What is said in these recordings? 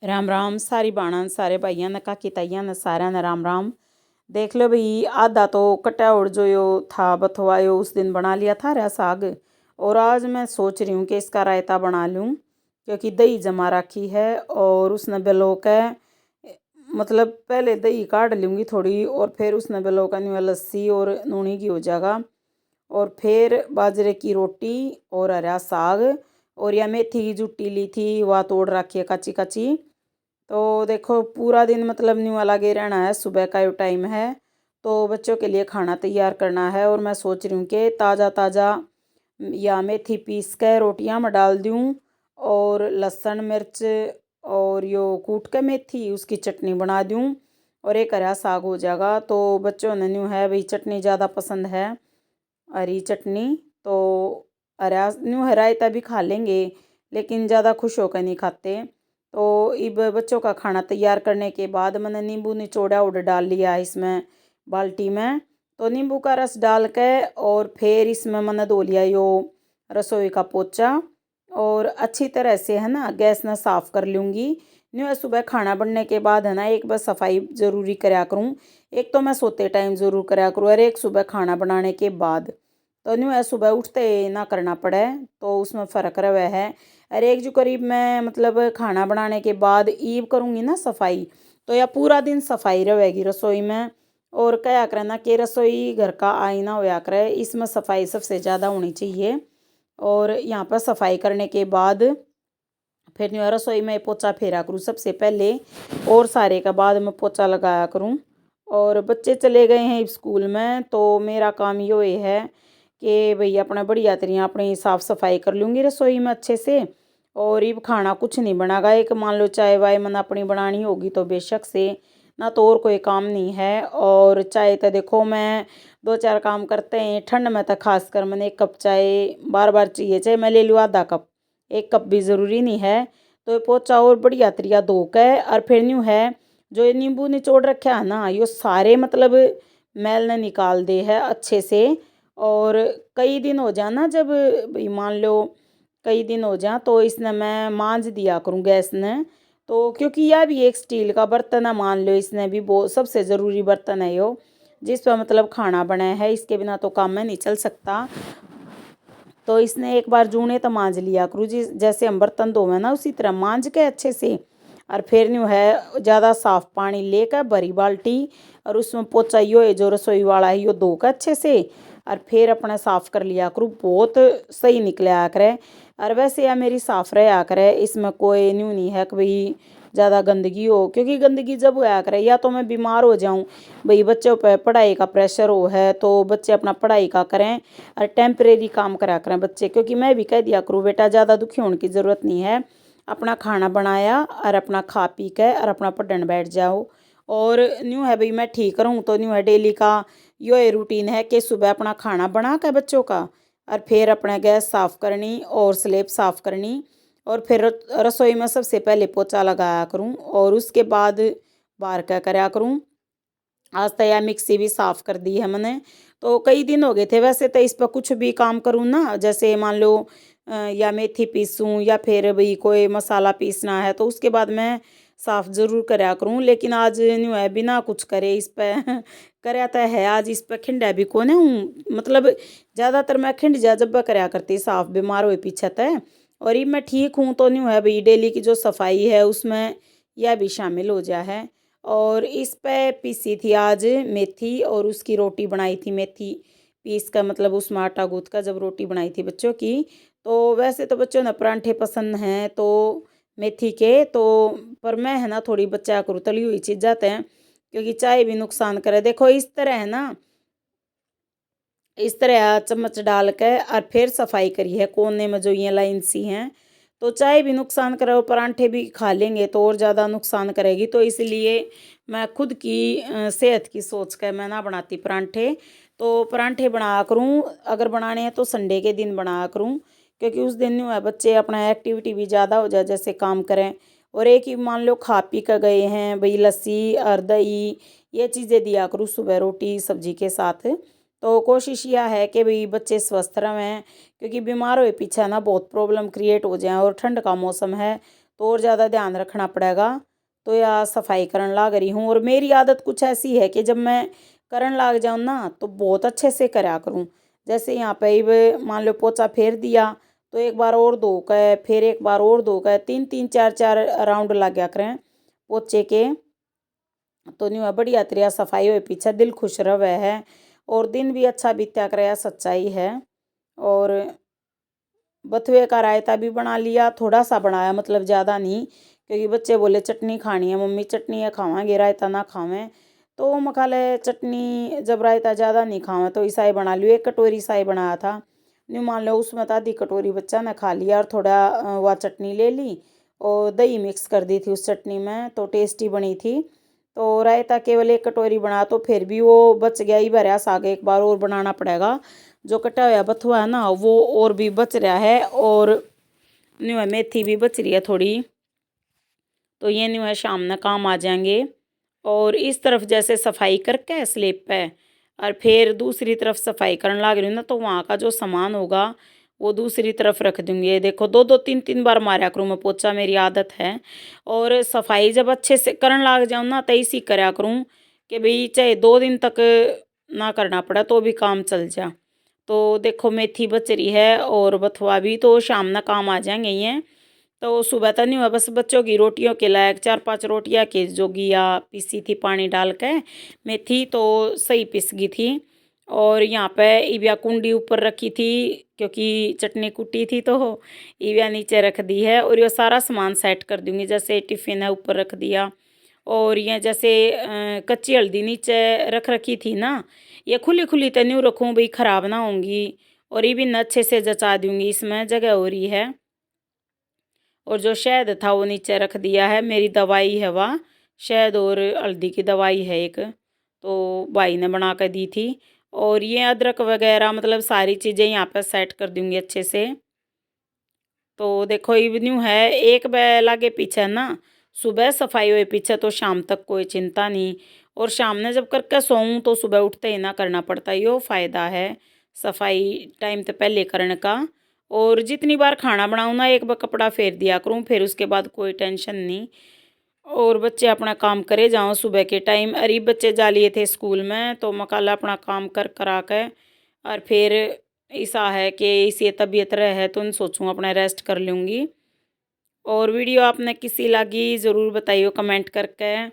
राम राम सारी बाणन सारे भाइयों ने काकी ताइया ने सारा ने राम राम। देख लो भाई, आधा तो कटा और जो यो था बथवायो उस दिन बना लिया था रा साग। और आज मैं सोच रही हूँ कि इसका रायता बना लूँ, क्योंकि दही जमा रखी है और उसने बेलो के मतलब पहले दही काट लूँगी थोड़ी और फिर उसने बेलो का नहीं लस्सी और नूनी की हो जाएगा। और फिर बाजरे की रोटी और हरा साग और या मेथी की जुट्टी ली थी वह तोड़ रखी है कच्ची कच्ची। तो देखो पूरा दिन मतलब न्यू लगे रहना है, सुबह का जो टाइम है तो बच्चों के लिए खाना तैयार करना है। और मैं सोच रही हूँ कि ताज़ा ताज़ा या मेथी पीस के रोटियां में डाल दूँ और लहसुन मिर्च और यो कूट के मेथी उसकी चटनी बना दूँ और एक हरा साग हो जाएगा। तो बच्चों ने न्यू है भाई चटनी ज़्यादा पसंद है, हरी चटनी। तो हरा न्यू रायता भी खा लेंगे लेकिन ज़्यादा खुश होकर नहीं खाते। तो इब बच्चों का खाना तैयार करने के बाद मैंने नींबू निचोड़ा उड़ डाल लिया इसमें बाल्टी में। तो नींबू का रस डाल के और फिर इसमें मैंने धो लिया यो रसोई का पोचा और अच्छी तरह से है ना गैस ना साफ़ कर लूँगी। न्यू सुबह खाना बनने के बाद है ना एक बार सफाई ज़रूरी कराया करूँ। एक तो मैं सोते टाइम ज़रूर कराया करूँ और एक सुबह खाना बनाने के बाद। तो न्यू है सुबह उठते ना करना पड़े तो उसमें फ़र्क रहे है। अरे एक जो करीब मैं मतलब खाना बनाने के बाद ईव करूँगी ना सफाई, तो या पूरा दिन सफाई रहेगी रसोई में। और क्या करे ना कि रसोई घर का आईना होया करे, इसमें सफाई सबसे ज़्यादा होनी चाहिए। और यहाँ पर सफाई करने के बाद फिर न्यू रसोई में पोछा फेरा करूँ सबसे पहले और सारे का बाद में पोछा लगाया करूँ। और बच्चे चले गए हैं स्कूल में तो मेरा काम यो ये है कि भाई अपना बढ़िया तरीके अपनी साफ़ सफाई कर लूँगी रसोई में अच्छे से। और ये खाना कुछ नहीं बनागा, एक मान लो चाय वाय मन अपनी बनानी होगी तो बेशक से, ना तो और कोई काम नहीं है। और चाय तो देखो मैं दो चार काम करते हैं ठंड में तो खासकर मैंने एक कप चाय बार बार चाहिए, चाहे मैं ले लूँ आधा कप, एक कप भी ज़रूरी नहीं है। तो ये पोचा और बढ़िया तरीका धो के और फिर न्यू है जो ये नींबू निचोड़ रखा है ना यो सारे मतलब मैल ने निकाल दे है अच्छे से। और कई दिन हो जाए ना जब भाई मान लो कई दिन हो जाए तो इसने मैं मांज दिया करूँ गैस ने। तो क्योंकि यह भी एक स्टील का बर्तन है, मान लो इसने भी बहुत सबसे ज़रूरी बर्तन है यो जिस पर मतलब खाना बना है, इसके बिना तो काम में नहीं चल सकता। तो इसने एक बार जूने तो मांज लिया करूँ जी, जैसे हम बर्तन धोवे ना उसी तरह मांज के अच्छे से। और फिर न्यू है ज़्यादा साफ पानी लेकर भरी बाल्टी और उसमें पोचा यो है जो रसोई वाला है यो धो कर अच्छे से और फिर अपना साफ़ कर लिया करूँ, बहुत सही निकले आ करे। और वैसे यार मेरी साफ़ रहे आ करे, इसमें कोई न्यू नहीं है कि भाई ज़्यादा गंदगी हो, क्योंकि गंदगी जब होया करे या तो मैं बीमार हो जाऊँ, भाई बच्चों पर पढ़ाई का प्रेशर हो है तो बच्चे अपना पढ़ाई का करें और टेम्परेरी काम करा करें बच्चे। क्योंकि मैं भी कह दिया करूँ बेटा ज़्यादा दुखी होने की ज़रूरत नहीं है, अपना खाना बनाया और अपना खा पी के और अपना पढ़ने बैठ जाओ। और न्यू है भाई मैं ठीक रहूँ तो न्यू है डेली का यो ये रूटीन है कि सुबह अपना खाना बना के बच्चों का और फिर अपना गैस साफ़ करनी और स्लेब साफ़ करनी और फिर रसोई में सबसे पहले पोछा लगाया करूँ और उसके बाद बाहर का कराया करूँ। आज तो यार मिक्सी भी साफ़ कर दी है मैंने। तो कई दिन हो गए थे वैसे तो इस पर कुछ भी काम करूँ ना, जैसे मान लो या मेथी पीसूँ या फिर भाई कोई मसाला पीसना है तो उसके बाद मैं साफ़ ज़रूर कराया करूँ। लेकिन आज न्यू है बिना कुछ करे इस पे कराया तो है, आज इस पे खिंडा भी कोने हूँ, मतलब ज़्यादातर मैं खिंड जा जब कराया करती साफ़ बीमार हुए पीछे तय। और ये मैं ठीक हूँ तो न्यू है भाई डेली की जो सफाई है उसमें यह भी शामिल हो जा है। और इस पे पीसी थी आज मेथी और उसकी रोटी बनाई थी मेथी पीस का, मतलब उसमें आटा गूँथ का जब रोटी बनाई थी बच्चों की। तो वैसे तो बच्चों ने परांठे पसंद हैं तो मेथी के तो, पर मैं है ना थोड़ी बच्चा करूँ तली हुई चीज़ जाते हैं क्योंकि चाय भी नुकसान करे। देखो इस तरह है ना, इस तरह चम्मच डाल के और फिर सफाई करी है कोने में जो ये लाइन सी हैं। तो चाय भी नुकसान करे और परांठे भी खा लेंगे तो और ज़्यादा नुकसान करेगी, तो इसलिए मैं खुद की सेहत की सोच कर मैं ना बनाती परांठे। तो परांठे बना करूँ अगर बनाने हैं तो संडे के दिन बना करूँ, क्योंकि उस दिन न्यू है बच्चे अपना एक्टिविटी भी ज़्यादा हो जाए जैसे काम करें। और एक ही मान लो खा पी कर गए हैं भाई लस्सी और दही ये चीज़ें दिया करूँ सुबह रोटी सब्जी के साथ। तो कोशिश यह है कि भाई बच्चे स्वस्थ रहें, क्योंकि बीमार हुए पीछे ना बहुत प्रॉब्लम क्रिएट हो जाए और ठंड का मौसम है तो और ज़्यादा ध्यान रखना पड़ेगा। तो या सफाई करन लाग रही हूँ। और मेरी आदत कुछ ऐसी है कि जब मैं करन लाग जाऊँ ना तो बहुत अच्छे से करा करूँ। जैसे यहाँ पे ही मान लो पोछा फेर दिया तो एक बार और धो के, फिर एक बार और धो के, 3-3 4-4 राउंड लग गया करें पोछे के। तो न्यू बढ़िया तरिया सफाई हुए पीछे दिल खुश रहे है और दिन भी अच्छा बीत्या करे, सच्चाई है। और बथुए का रायता भी बना लिया, थोड़ा सा बनाया, मतलब ज़्यादा नहीं, क्योंकि बच्चे बोले चटनी खानी है मम्मी, चटनी है खावांगे, रायता ना खावें। तो मखाले चटनी जब रायता ज़्यादा नहीं खावें तो ईसाई बना लियो। 1 कटोरी ईसाई बनाया था, नहीं मान लो उसमें तो आधी कटोरी बच्चा ने खा लिया। और थोड़ा वह चटनी ले ली और दही मिक्स कर दी थी उस चटनी में, तो टेस्टी बनी थी। तो रायता केवल 1 कटोरी बना तो फिर भी वो बच गया ही, भरा साग एक बार और बनाना पड़ेगा। जो कटा हुआ बथुआ है ना वो और भी बच रहा है, और न्यू है मेथी भी बच रही है थोड़ी, तो ये न्यू है शाम में काम आ जाएंगे। और इस तरफ जैसे सफाई करके स्लेब पे, और फिर दूसरी तरफ सफाई करने लग रही हूँ ना, तो वहाँ का जो सामान होगा वो दूसरी तरफ रख दूँगी। ये देखो 2-2 3-3 बार मारा करूँ मैं पोछा, मेरी आदत है। और सफाई जब अच्छे से करने लग जाऊँ ना तो इसी करा करूँ कि भाई चाहे 2 दिन तक ना करना पड़ा तो भी काम चल जा। तो देखो मेथी बच रही है और बथुआ भी, तो शाम ना काम आ जाएंगे ये। तो सुबह तो नहीं हुआ, बस बच्चों की रोटियों के लायक 4-5 रोटियां के जोगी या पीसी थी पानी डाल के मेथी, तो सही पिस गई थी। और यहाँ पे इविया कुंडी ऊपर रखी थी क्योंकि चटनी कुटी थी, तो इविया नीचे रख दी है। और ये सारा सामान सेट कर दूंगी, जैसे टिफ़िन है ऊपर रख दिया, और ये जैसे कच्ची हल्दी नीचे रख रखी थी ना, ये खुली खुली तो नहीं रखूँ भाई, ख़राब ना होंगी। और ये भी न अच्छे से जचा दूंगी, इसमें जगह हो रही है। और जो शहद था वो नीचे रख दिया है, मेरी दवाई है वह शहद और हल्दी की दवाई है एक, तो भाई ने बना कर दी थी। और ये अदरक वगैरह मतलब सारी चीज़ें यहाँ पर सेट कर दूँगी अच्छे से। तो देखो इवन्यू है एक बे लागे पीछे ना, सुबह सफाई हुए पीछे तो शाम तक कोई चिंता नहीं। और शाम ने जब करके सोऊं तो सुबह उठते ही ना करना पड़ता, यो फ़ायदा है सफाई टाइम तो पहले करने का। और जितनी बार खाना बनाऊँ ना एक बार कपड़ा फेर दिया करूँ, फिर उसके बाद कोई टेंशन नहीं। और बच्चे अपना काम करे जाओ सुबह के टाइम, अरे बच्चे जा लिए थे स्कूल में तो मकाला अपना काम कर करा के, और फिर ऐसा है कि इसे तबीयत रहे तो उन सोचूं अपना रेस्ट कर लूँगी। और वीडियो आपने किसी लगी ज़रूर बताइए कमेंट करके।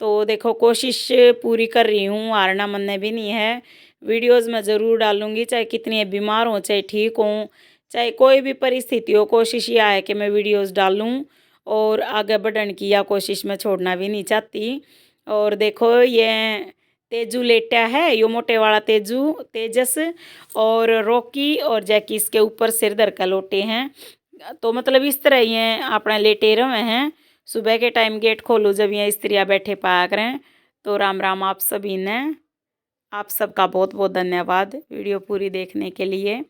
तो देखो कोशिश पूरी कर रही हूँ, हारना मन भी नहीं है। वीडियोस मैं ज़रूर डालूँगी, चाहे कितनी बीमार हों चाहे ठीक हों, चाहे कोई भी परिस्थिति हो, कोशिश यह है कि मैं वीडियोस डालूँ और आगे बढ़ने की या कोशिश मैं छोड़ना भी नहीं चाहती। और देखो ये तेजू लेटा है, यो मोटे वाला तेजू तेजस, और रॉकी और जैकी इसके ऊपर सिर धर कर लोटे हैं। तो मतलब इस तरह ही हैं अपना लेटे रहे हैं। सुबह के टाइम गेट खोलो जब ये स्त्रियाँ बैठे पाया करें। तो राम राम आप सभी ने, आप सबका बहुत बहुत धन्यवाद वीडियो पूरी देखने के लिए।